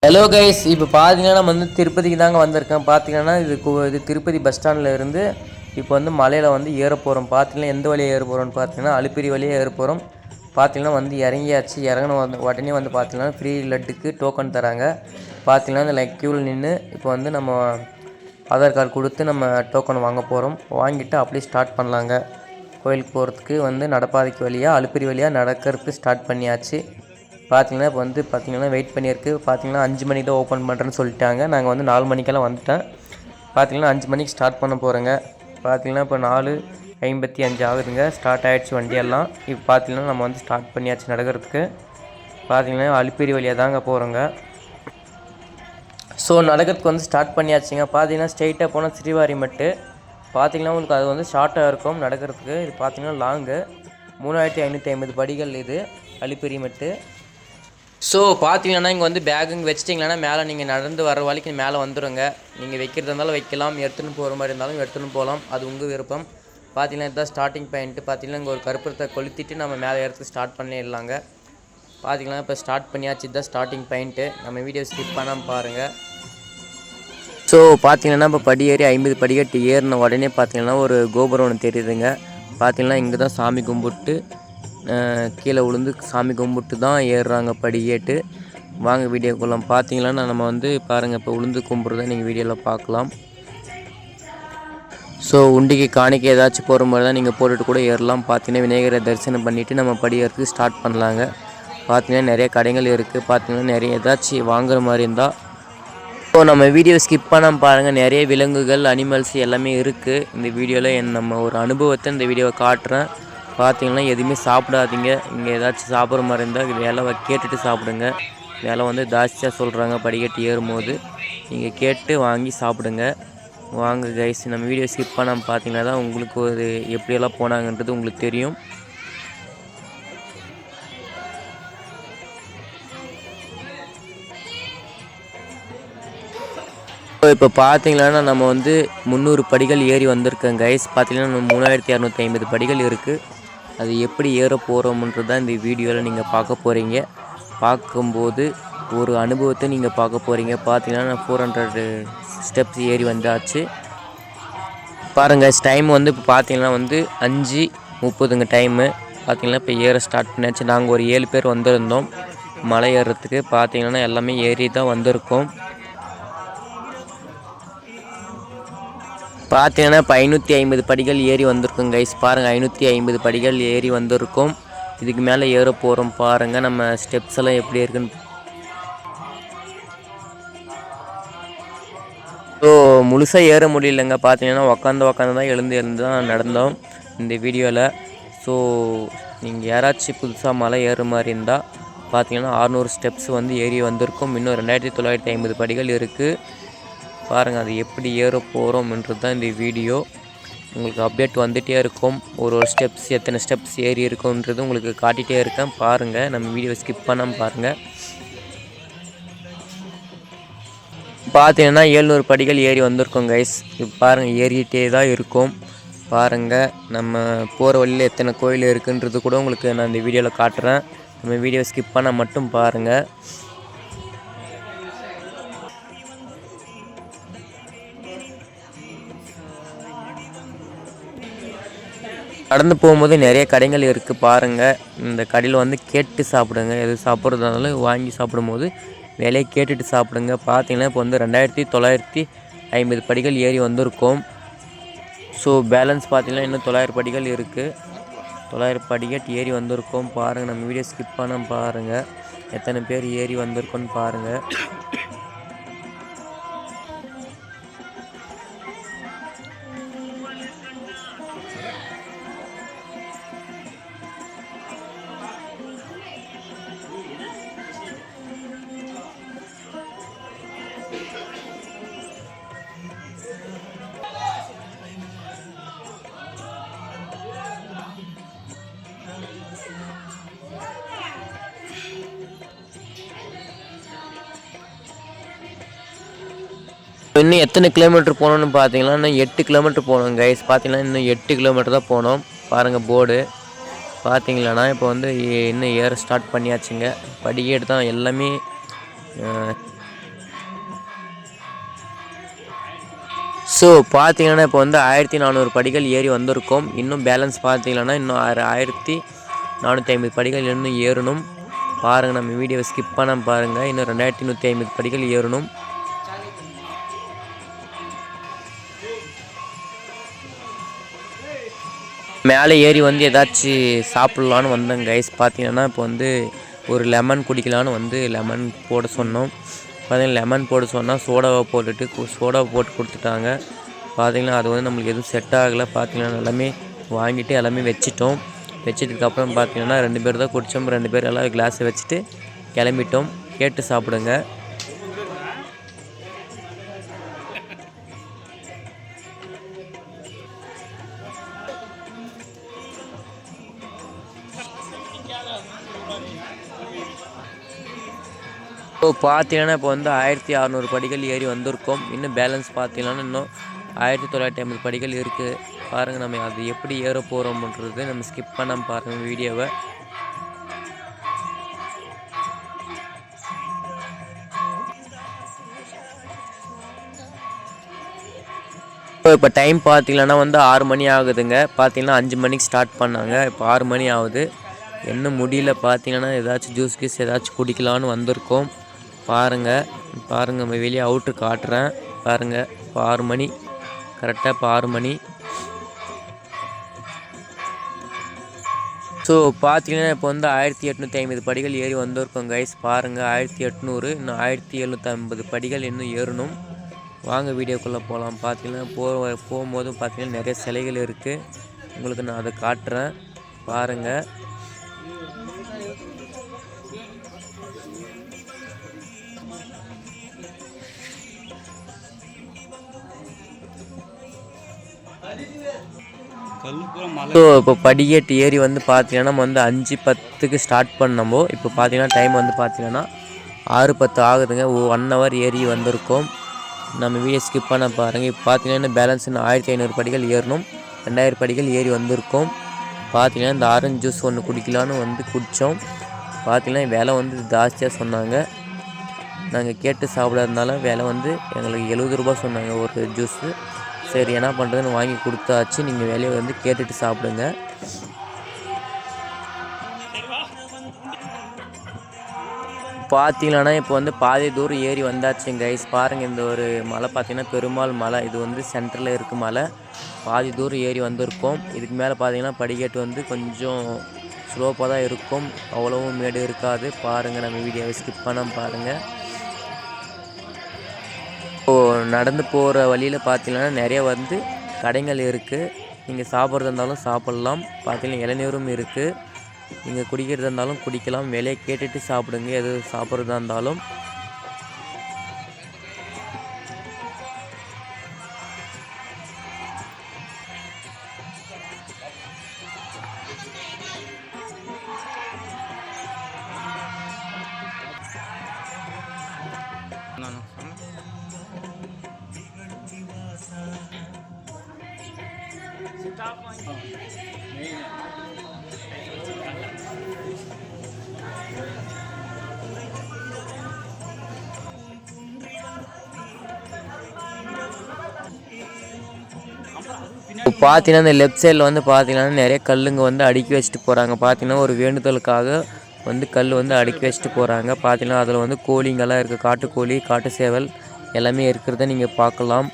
Hello guys, இப்போ பார்த்தீங்கன்னா நம்ம வந்து திருப்பதிக்கு தாங்க வந்திருக்கேன். பார்த்தீங்கன்னா இது திருப்பதி பஸ் ஸ்டாண்டில் இருந்து இப்போ வந்து மலையில் வந்து ஏற போகிறோம். பார்த்தீங்கன்னா எந்த வழியாக ஏற போகிறோம்னு பார்த்தீங்கன்னா அலிப்பிரி வழியாக ஏற போகிறோம். பார்த்தீங்கன்னா வந்து இறங்கியாச்சு. இறங்கின உடனே வந்து பார்த்தீங்கன்னா ஃப்ரீ லட்டுக்கு டோக்கன் தராங்க. பார்த்தீங்கன்னா அந்த க்யூவில் நின்று இப்போ வந்து நம்ம ஆதார் கார்டு கொடுத்து நம்ம டோக்கன் வாங்க போகிறோம். வாங்கிட்டு அப்படியே ஸ்டார்ட் பண்ணலாங்க. கோயிலுக்கு போகிறதுக்கு வந்து நடப்பாதைக்கு வழியாக அலிப்பிரி வழியாக நடக்கிறதுக்கு ஸ்டார்ட் பண்ணியாச்சு. பார்த்தீங்கன்னா இப்போ வந்து வெயிட் பண்ணியிருக்கு. பார்த்தீங்கன்னா 5 மணிக்கு தான் ஓப்பன் பண்ணுறேன்னு சொல்லிட்டாங்க. நாங்கள் வந்து 4 மணிக்கெல்லாம் வந்துட்டேன். பார்த்தீங்கன்னா 5 மணிக்கு ஸ்டார்ட் பண்ண போகிறேங்க. பார்த்தீங்கன்னா இப்போ 4:55 ஆகுதுங்க. ஸ்டார்ட் ஆகிடுச்சு வண்டியெல்லாம். இப்போ பார்த்தீங்கன்னா நம்ம வந்து ஸ்டார்ட் பண்ணியாச்சு நடக்கிறதுக்கு. பார்த்தீங்கன்னா அலிப்பிரி வழியாக தாங்க போகிறோங்க. ஸோ நடக்கிறதுக்கு வந்து ஸ்டார்ட் பண்ணியாச்சுங்க. பார்த்தீங்கன்னா ஸ்ட்ரெயிட்டாக போனால் ஸ்ரீவாரிமட்டு. பார்த்தீங்கன்னா உங்களுக்கு அது வந்து ஷார்ட்டாக இருக்கும் நடக்கிறதுக்கு. இது பார்த்தீங்கன்னா லாங்கு 3550 படிகள். இது அலிப்பிரி மட்டு. ஸோ பார்த்தீங்கன்னா இங்கே வந்து பேக்குங்க வச்சிட்டிங்கன்னா மேலே நீங்கள் நடந்து வர வரைக்கும் மேலே வந்துடுங்க. நீங்கள் வைக்கிறதா இருந்தாலும் வைக்கலாம், எடுத்துன்னு போகிற மாதிரி இருந்தாலும் எடுத்துன்னு போகலாம். அது உங்கள் விருப்பம். பார்த்தீங்கன்னா இதுதான் ஸ்டார்டிங் பாயிண்ட்டு. பார்த்தீங்கன்னா இங்கே ஒரு கருப்பத்தை கொளுத்திட்டு நம்ம மேலே ஏறத்துக்கு ஸ்டார்ட் பண்ணிடலாங்க. பார்த்தீங்கன்னா இப்போ ஸ்டார்ட் பண்ணியாச்சு. இதுதான் ஸ்டார்டிங் பாயிண்ட்டு. நம்ம வீடியோ ஸ்கிப் பண்ணாமல் பாருங்கள். ஸோ பார்த்தீங்கன்னா இப்போ படி ஏறி 50 படிக்கட்டு ஏறின உடனே பார்த்தீங்கன்னா ஒரு கோபுரம் ஒன்று தெரியுதுங்க. பார்த்தீங்கன்னா இங்கே தான் சாமி கும்பிட்டு கீழே விழுந்து சாமி கும்பிட்டு தான் ஏறுறாங்க படிக்கேட்டு. வாங்க வீடியோக்குள்ள பார்த்தீங்கன்னா நம்ம வந்து பாருங்கள், இப்போ விழுந்து கும்பிட்றத நீங்கள் வீடியோவில் பார்க்கலாம். ஸோ உண்டிக்கு காணிக்கை ஏதாச்சும் போகிற மாதிரி தான் நீங்கள் போட்டுட்டு கூட ஏறலாம். பார்த்தீங்கன்னா விநாயகரை தரிசனம் பண்ணிவிட்டு நம்ம படி ஏறதுக்கு ஸ்டார்ட் பண்ணலாங்க. பார்த்தீங்கன்னா நிறைய கடைகள் இருக்குது. பார்த்தீங்கன்னா நிறைய ஏதாச்சும் வாங்குற மாதிரி இருந்தால் ஸோ நம்ம வீடியோ ஸ்கிப் பண்ணாமல் பாருங்கள். நிறைய விலங்குகள், அனிமல்ஸ் எல்லாமே இருக்குது இந்த வீடியோவில். நம்ம ஒரு அனுபவத்தை இந்த வீடியோவை காட்டுறேன். பார்த்தீங்கன்னா எதுவுமே சாப்பிடாதீங்க. இங்கே ஏதாச்சும் சாப்பிட்ற மாதிரி இருந்தால் விலை கேட்டுட்டு சாப்பிடுங்க. விலை வந்து ஜாஸ்தியாக சொல்கிறாங்க படிக்கட்டு ஏறும்போது. நீங்கள் கேட்டு வாங்கி சாப்பிடுங்க. வாங்க கைஸ், நம்ம வீடியோ ஸ்கிப் பண்ணாமல் பார்த்தீங்கன்னா தான் உங்களுக்கு ஒரு எப்படியெல்லாம் போனாங்கன்றது உங்களுக்கு தெரியும். இப்போ பார்த்தீங்கன்னா நம்ம வந்து 300 படிகள் ஏறி வந்திருக்கோம் கைஸ். பார்த்தீங்கன்னா 3250 படிகள் இருக்குது. அது எப்படி ஏற போகிறோம்ன்றது தான் இந்த வீடியோவில் நீங்கள் பார்க்க போகிறீங்க. பார்க்கும்போது ஒரு அனுபவத்தை நீங்கள் பார்க்க போகிறீங்க. பார்த்தீங்கன்னா 400 ஸ்டெப்ஸ் ஏறி வந்தாச்சு. பாருங்கள் டைம் வந்து இப்போ பார்த்தீங்கன்னா வந்து 5:30ங்க டைமு. பார்த்தீங்கன்னா இப்போ ஏற ஸ்டார்ட் பண்ணியாச்சு. நாங்கள் ஒரு 7 பேர் வந்திருந்தோம் மலை ஏறுறதுக்கு. பார்த்தீங்கன்னா எல்லாமே ஏறி தான் வந்திருக்கோம். பார்த்தீங்கன்னா இப்போ 550 படிகள் ஏறி வந்திருக்கோம் கைஸ். பாருங்கள் 550 படிகள் ஏறி வந்திருக்கோம். இதுக்கு மேலே ஏற போகிறோம். பாருங்கள் நம்ம ஸ்டெப்ஸ் எல்லாம் எப்படி இருக்குன்னு. ஸோ முழுசாக ஏற முடியலைங்க. பார்த்தீங்கன்னா உக்காந்து தான் எழுந்து தான் நடந்தோம் இந்த வீடியோவில். ஸோ நீங்கள் யாராச்சும் புதுசாக மலை ஏறுற மாதிரி இருந்தால் பார்த்தீங்கன்னா 600 ஸ்டெப்ஸ் வந்து ஏறி வந்திருக்கும். இன்னும் 2950 படிகள் இருக்குது. பாருங்கள் அது எப்படி ஏற போகிறோம்ன்றது தான் இந்த வீடியோ. உங்களுக்கு அப்டேட் வந்துகிட்டே இருக்கும். ஒரு ஸ்டெப்ஸ் எத்தனை ஸ்டெப்ஸ் ஏறி இருக்குன்றது உங்களுக்கு காட்டிகிட்டே இருக்கேன். பாருங்கள், நம்ம வீடியோ ஸ்கிப் பண்ணாமல் பாருங்கள். பார்த்தீங்கன்னா 700 படிகள் ஏறி வந்திருக்கோம் கைஸ். இப்போ பாருங்கள் ஏறிக்கிட்டே தான் இருக்கும். பாருங்கள் நம்ம போகிற வழியில் எத்தனை கோயில் இருக்குன்றது கூட உங்களுக்கு நான் இந்த வீடியோவில் காட்டுறேன். நம்ம வீடியோ ஸ்கிப் பண்ணால் மட்டும் பாருங்கள். நடந்து போகும்போது நிறைய கடைகள் இருக்குது. பாருங்கள் இந்த கடையில் வந்து கேட்டு சாப்பிடுங்க. எது சாப்பிட்றதுனாலும் வாங்கி சாப்பிடும்போது விலையை கேட்டுட்டு சாப்பிடுங்க. பார்த்தீங்கன்னா இப்போ வந்து 2950 படிகள் ஏறி வந்திருக்கோம். ஸோ பேலன்ஸ் பார்த்தீங்கன்னா இன்னும் 900 படிகள் இருக்குது. 900 படிக்கட்டு ஏறி வந்திருக்கோம். பாருங்கள் நம்ம வீடியோ ஸ்கிப் பண்ண பாருங்கள். எத்தனை பேர் ஏறி வந்திருக்கோன்னு பாருங்கள். இன்னும் எத்தனை கிலோமீட்டர் போகணுன்னு பார்த்தீங்கன்னா இன்னும் 8 கிலோமீட்டர் போகணும் கைஸ். பார்த்தீங்கன்னா இன்னும் 8 கிலோமீட்டர் தான் போகணும். பாருங்கள் போர்டு பார்த்தீங்களாண்ணா. இப்போ வந்து இன்னும் ஏற ஸ்டார்ட் பண்ணியாச்சுங்க. படிக்கேட்டு தான் எல்லாமே ஸோ பார்த்தீங்கன்னா இப்போ வந்து 1400 படிகள் ஏறி வந்திருக்கோம். இன்னும் பேலன்ஸ் பார்த்தீங்கன்னா இன்னும் 1450 படிகள் இன்னும் ஏறணும். பாருங்கள், நம்ம வீடியோவை ஸ்கிப் பண்ணாமல் பாருங்கள். இன்னும் 2150 படிகள் ஏறணும். மேலே ஏறி வந்து ஏதாச்சும் சாப்பிட்லான்னு வந்தேங்க கைஸ். பார்த்தீங்கன்னா இப்போ வந்து ஒரு லெமன் குடிக்கலான்னு வந்து லெமன் போட சொன்னோம். பார்த்தீங்கன்னா லெமன் போட சொன்னால் சோடாவை போட்டு கொடுத்துட்டாங்க. பார்த்தீங்கன்னா அது வந்து நம்மளுக்கு எதுவும் செட் ஆகலை. பார்த்தீங்கன்னா எல்லாமே வாங்கிட்டு எல்லாமே வச்சிட்டோம். வச்சதுக்கப்புறம் பார்த்தீங்கன்னா 2 பேர் தான் குடித்தோம். 2 பேர் எல்லாம் கிளாஸை வச்சுட்டு கிளம்பிட்டோம். கேட்டு சாப்பிடுங்க. ஸோ பார்த்தீங்கன்னா இப்போ வந்து 1600 படிகள் ஏறி வந்திருக்கோம். இன்னும் பேலன்ஸ் பார்த்தீங்கன்னா இன்னும் 1950 படிகள் இருக்குது. பாருங்கள், நம்ம அது எப்படி ஏற போகிறோம்ன்றது நம்ம ஸ்கிப் பண்ணாமல் பாருங்கள் வீடியோவை. இப்போ டைம் பார்த்தீங்கன்னா வந்து 6 மணி ஆகுதுங்க. பார்த்தீங்கன்னா 5 மணிக்கு ஸ்டார்ட் பண்ணாங்க. இப்போ 6 மணி ஆகுது. இன்னும் முடியல. பார்த்தீங்கன்னா ஏதாச்சும் ஜூஸ் ஏதாச்சும் குடிக்கலான்னு வந்திருக்கோம். பாருங்கள் நம்ம வெளியே அவுட்ரு காட்டுறேன். பாருங்கள், இப்போ 6 மணி கரெக்டாக. இப்போ 6 மணி. ஸோ பார்த்தீங்கன்னா இப்போ வந்து 1850 படிகள் ஏறி வந்திருக்கோம் கைஸ். பாருங்கள், 1800 இன்னும் 1750 படிகள் இன்னும் ஏறணும். வாங்க வீடியோக்குள்ளே போகலாம். பார்த்தீங்கன்னா போகும்போதும் பார்த்தீங்கன்னா நிறைய சிலைகள் இருக்குது. உங்களுக்கு நான் அதை காட்டுறேன். பாருங்கள். ஸோ இப்போ படிக்கட்டு ஏறி வந்து பார்த்தீங்கன்னா நம்ம வந்து 5:10க்கு ஸ்டார்ட் பண்ணமோ இப்போ பார்த்தீங்கன்னா டைம் வந்து பார்த்தீங்கன்னா 6:10 ஆகுதுங்க. 1 ஹவர் ஏறி வந்திருக்கோம். நம்ம வீடியோ ஸ்கிப் பண்ண பாருங்கள். இப்போ பார்த்தீங்கன்னா பேலன்ஸ் 1500 படிகள் ஏறணும். 2000 படிகள் ஏறி வந்திருக்கோம். பார்த்தீங்கன்னா இந்த ஆரஞ்சு ஜூஸ் ஒன்று குடிக்கலான்னு வந்து குடித்தோம். பார்த்தீங்கன்னா விலை வந்து ஜாஸ்தியாக சொன்னாங்க. நாங்கள் கேட்டு சாப்பிடாதனால விலை வந்து எங்களுக்கு 70 ரூபா சொன்னாங்க ஒரு ஜூஸு. சரி, என்ன பண்ணுறதுன்னு வாங்கி கொடுத்தாச்சு. நீங்கள் விலையை வந்து கேட்டுட்டு சாப்பிடுங்க. பார்த்தீங்கன்னா இப்போ வந்து பாதி தூரம் ஏறி வந்தாச்சுங்க கைஸ். பாருங்கள், இந்த ஒரு மலை பார்த்தீங்கன்னா பெருமாள் மலை. இது வந்து சென்டரில் இருக்க மலை. பாதி தூரம் ஏறி வந்திருக்கோம். இதுக்கு மேலே பார்த்தீங்கன்னா படிக்கட்டு வந்து கொஞ்சம் ஸ்லோப்பாக தான் இருக்கும். அவ்வளவும் மேடு இருக்காது. பாருங்கள், நம்ம வீடியோவை ஸ்கிப் பண்ணாமல் பாருங்கள். இப்போது நடந்து போகிற வழியில் பார்த்தீங்கன்னா நிறைய வந்து கடைகள் இருக்குது. நீங்கள் சாப்பிட்றதா இருந்தாலும் சாப்பிட்லாம். பார்த்தீங்கன்னா இளநீரும் இருக்குது. நீங்கள் குடிக்கிறதா இருந்தாலும் குடிக்கலாம். விலையை கேட்டுட்டு சாப்பிடுங்க எது சாப்பிட்றதா இருந்தாலும். பார்த்தீங்கன்னா இந்த லெஃப்ட் சைடில் வந்து பார்த்தீங்கன்னா நிறைய கல்லுங்க வந்து அடுக்கி வச்சுட்டு போகிறாங்க. பார்த்தீங்கன்னா ஒரு வேண்டுதலுக்காக வந்து கல் வந்து அடுக்கி வச்சுட்டு போகிறாங்க. பார்த்தீங்கன்னா அதில் வந்து கோழிங்கெல்லாம் இருக்குது. காட்டுக்கோழி, காட்டு சேவல் எல்லாமே இருக்கிறத நீங்கள் பார்க்கலாம்.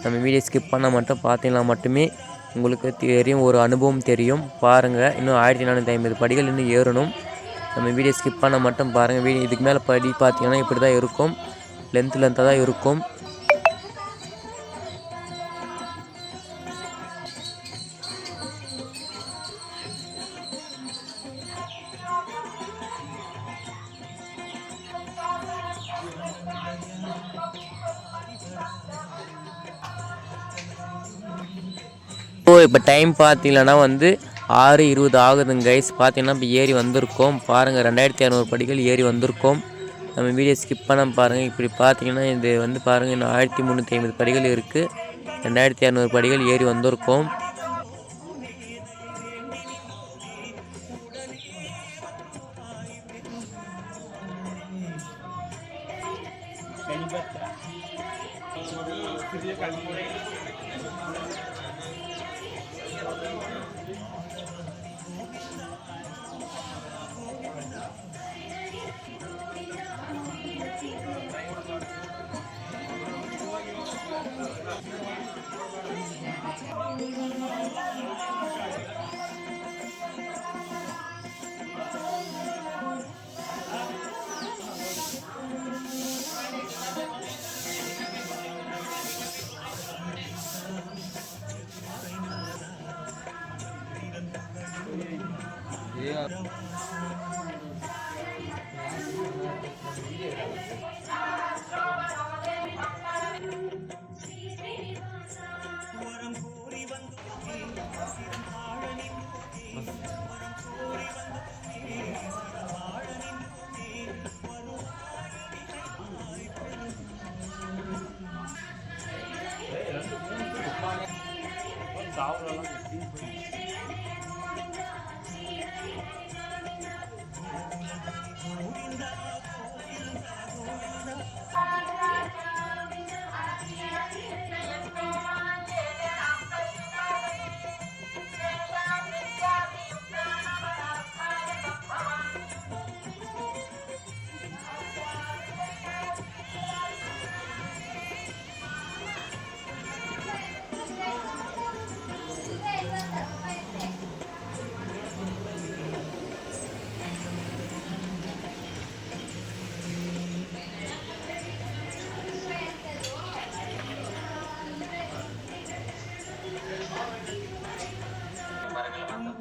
நம்ம வீடியோ ஸ்கிப் பண்ண மட்டும் பார்த்தீங்கன்னா மட்டுமே உங்களுக்கு தெரியும், ஒரு அனுபவம் தெரியும். பாருங்கள், இன்னும் 1450 படிகள் இன்னும் ஏறணும். நம்ம வீடியோ ஸ்கிப் பண்ண மட்டும் பாருங்கள். வீடியோ இதுக்கு மேலே படி பார்த்தீங்கன்னா இப்படி தான் இருக்கும். லென்த்தாக தான் இருக்கும். இப்போ டைம் பார்த்தீங்கன்னா வந்து 6:20 ஆகுதுங்க கைஸ். பார்த்தீங்கன்னா இப்போ ஏறி வந்திருக்கோம். பாருங்கள், 2600 படிகள் ஏறி வந்திருக்கோம். நம்ம வீடியோ ஸ்கிப் பண்ணாமல் பாருங்கள். இப்படி பார்த்தீங்கன்னா இது வந்து பாருங்கள், இன்னும் 1350 படிகள் இருக்குது. 2600 படிகள் ஏறி வந்திருக்கோம்.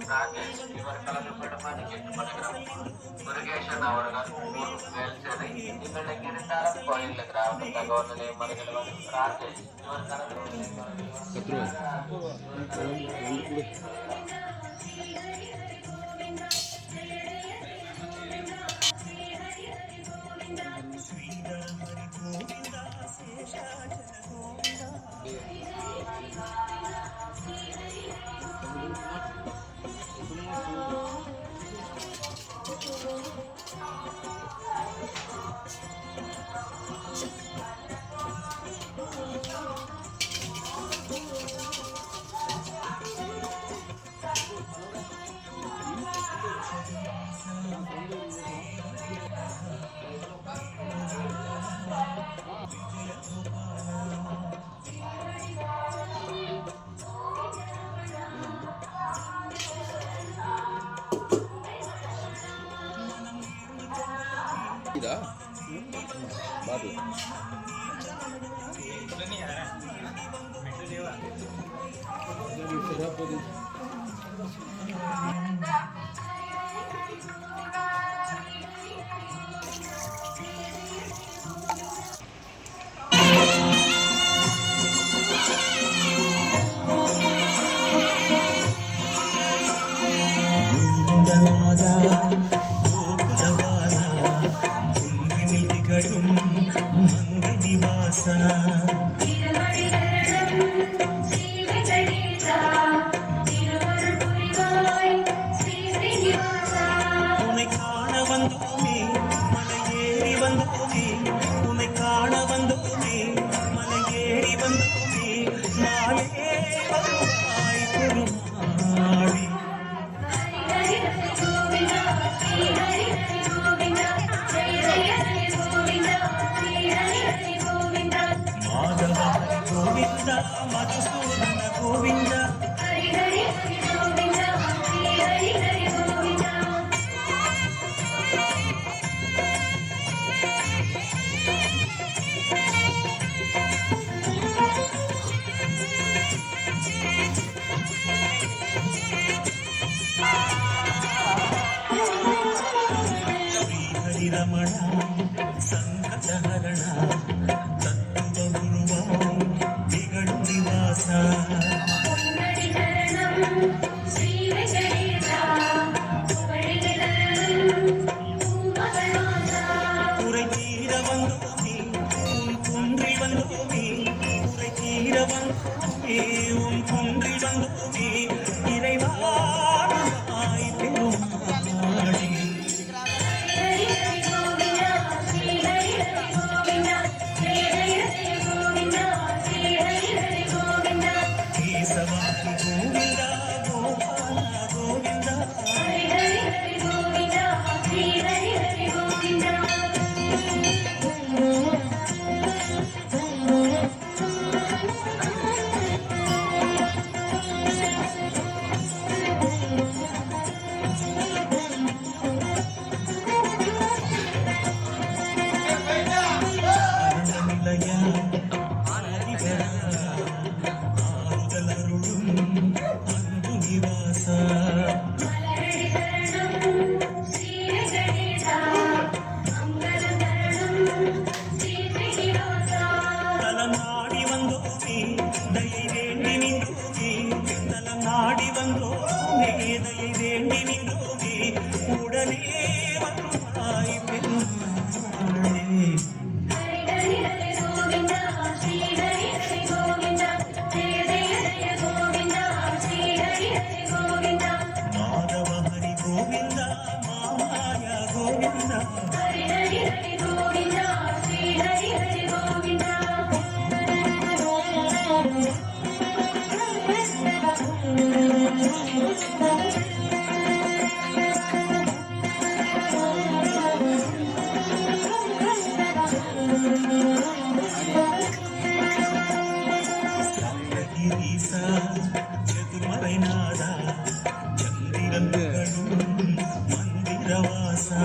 ராஜேஷ் இவர் கலந்து கொள்ளுமாறு கேட்டுக்கொள்கிறோம். முருகேசன் அவர்கள் ஊர் வேல்சேனை நீங்கள் எங்கிருந்தாலும் கோயில் கிராம தகவல் நிலையம் அருகில் வரும் ராஜேஷ் இவர் கலந்து baru ರಮಣ ಸಂಕಟಹರಣ ತತ್ವ ಗುರುವ ದಿಗಳು ನಿವಾಸ குறை தீர வந்தோமே உன் குன்றில் வந்தோமே குறை தீர வந்தோமே உன் குன்றில் வந்தோமே இறைவாய் பெருமாடி ஈசா எதிர்மறைநாதா சந்திரன் புகழும் மந்திரவாசா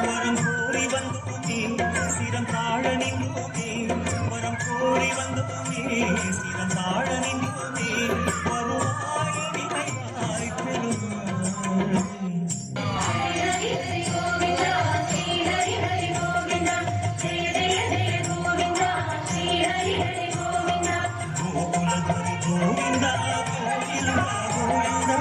வரம் கோரி வந்தோமே சிரம் தாழ நின்றோமே வரம் கோரி வந்தோமே சிரம் தாழ நின்றோமே வருவாய் நினைவாய் பெருமாள் கோகுல ஹரி கோவிந்தா கோவிந்தா கோவிந்தா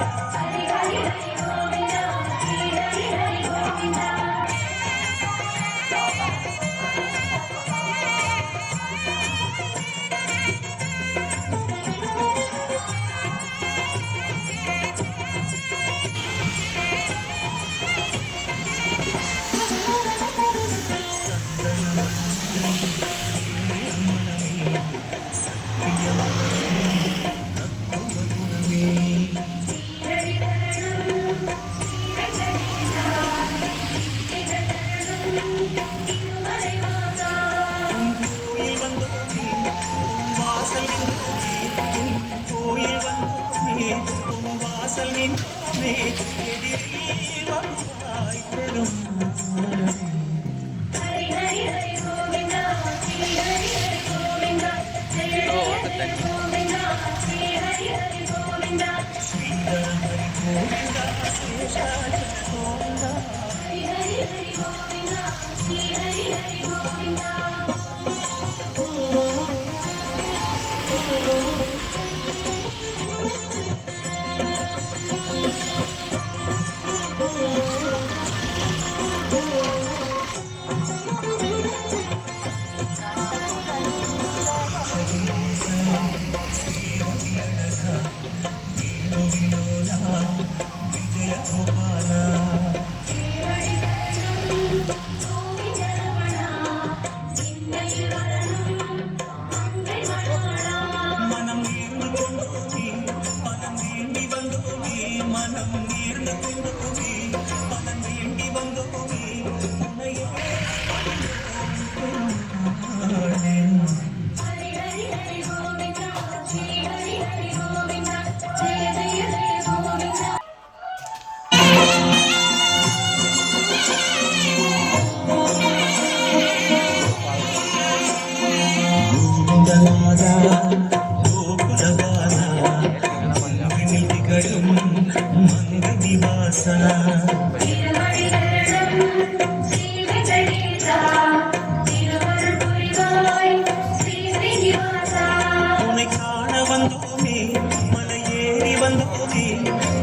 வாசல் நின்றோமே எதிரில் வருவாய் பெருமாள் ஸ்ரீதர ஹரி கோவிந்தா சேஷாச்சல கோவிந்தா விஜய கோபாலா மனம் நீர்ந்து கொண்டோமே மனம் வேண்டி வந்தோமே மனம் நீர்ந்து கொண்டோமே மனம் வேண்டி வந்தோமே உன்னையே பெருமாளே கோவிந்தநாதா கோகுலபாலா மங்கினில் திகழும் மங்கனிவாசா உன்னை காண வந்தோமே மலையேறி வந்தோமே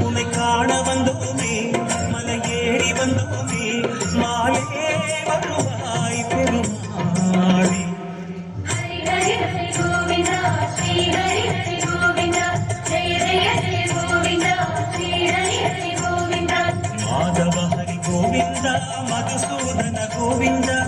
உன்னை காண வந்தோமே மலையேறி வந்தோமே மாலே வருவாய் பெருமாளே மாதவ ஹரி கோவிந்தா மதுசூதன கோவிந்தா